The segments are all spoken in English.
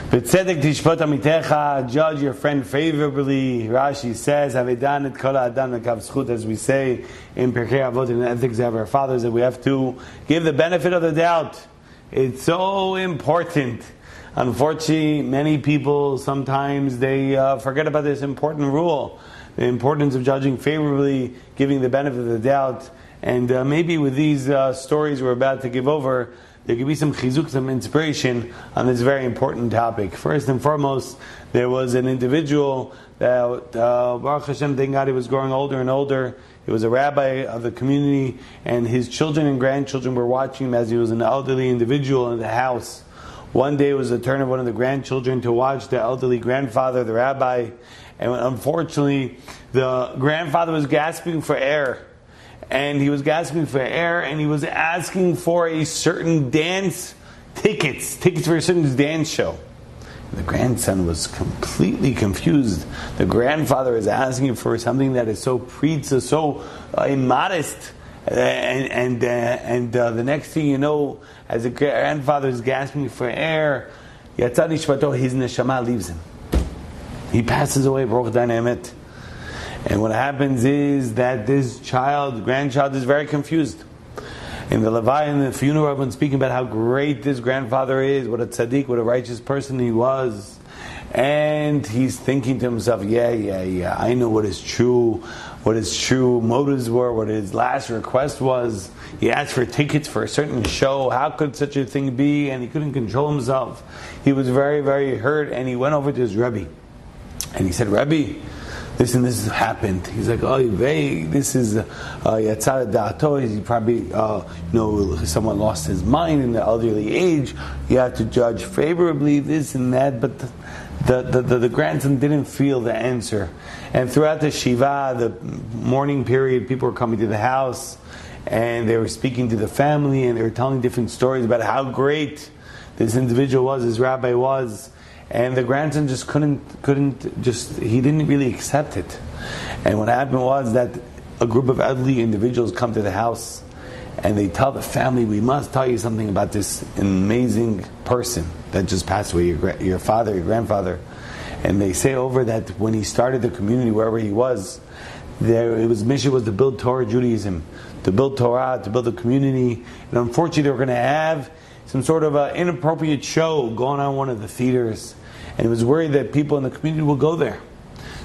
B'tzedek tishpot amitecha, judge your friend favorably. Rashi says, Havedan et kol ha'adam lekav zchut, as we say in Pirkei Avot in the ethics of our fathers, that we have to give the benefit of the doubt. It's so important. Unfortunately, many people sometimes they forget about this important rule, the importance of judging favorably, giving the benefit of the doubt. And maybe with these stories we're about to give over, there could be some chizuk, some inspiration on this very important topic. First and foremost, there was an individual that, Baruch Hashem, thank God, he was growing older and older. He was a rabbi of the community, and his children and grandchildren were watching him as he was an elderly individual in the house. One day it was the turn of one of the grandchildren to watch the elderly grandfather, the rabbi, and unfortunately, the grandfather was gasping for air. And he was gasping for air, and he was asking for a certain dance tickets for a certain dance show. The grandson was completely confused. The grandfather is asking for something that is so so immodest, and the next thing you know, as the grandfather is gasping for air, Yatzad Nishmato, his neshama leaves him. He passes away, Baruch Emet. And what happens is that this grandchild is very confused. In the Levi, in the funeral, everyone's speaking about how great this grandfather is, what a tzaddik, what a righteous person he was. And he's thinking to himself, yeah, I know what his true motives were, what his last request was. He asked for tickets for a certain show. How could such a thing be? And he couldn't control himself. He was very, very hurt, and he went over to his Rebbe. And he said, Rebbe, this and this happened. He's like, this is Yatzad Da'ato. He probably, someone lost his mind in the elderly age. You have to judge favorably, this and that. But the grandson didn't feel the answer. And throughout the Shiva, the morning period, people were coming to the house, and they were speaking to the family, and they were telling different stories about how great this individual was, this rabbi was. And the grandson just he didn't really accept it. And what happened was that a group of elderly individuals come to the house, and they tell the family, we must tell you something about this amazing person that just passed away, your father, your grandfather. And they say over that when he started the community, wherever he was, his mission was to build Torah Judaism, to build Torah, to build a community. And unfortunately, they were going to have some sort of inappropriate show going on in one of the theaters. And he was worried that people in the community will go there.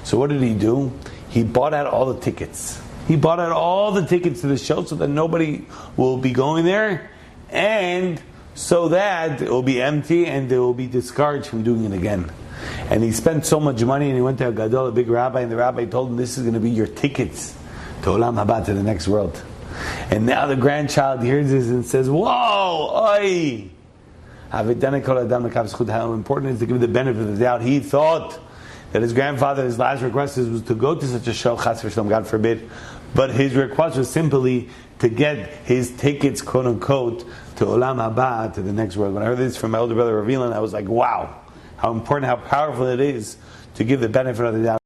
So what did he do? He bought out all the tickets. He bought out all the tickets to the show so that nobody will be going there, and so that it will be empty and they will be discouraged from doing it again. And he spent so much money, and he went to a gadol, a big rabbi, and the rabbi told him, this is going to be your tickets to Olam Haba, to the next world. And now the grandchild hears this and says, whoa, oi! How important it is to give the benefit of the doubt. He thought that his grandfather, his last request was to go to such a show, chas v'shalom, God forbid. But his request was simply to get his tickets, quote unquote, to Olam Haba, to the next world. When I heard this from my older brother Ravilan, I was like, wow, how important, how powerful it is to give the benefit of the doubt.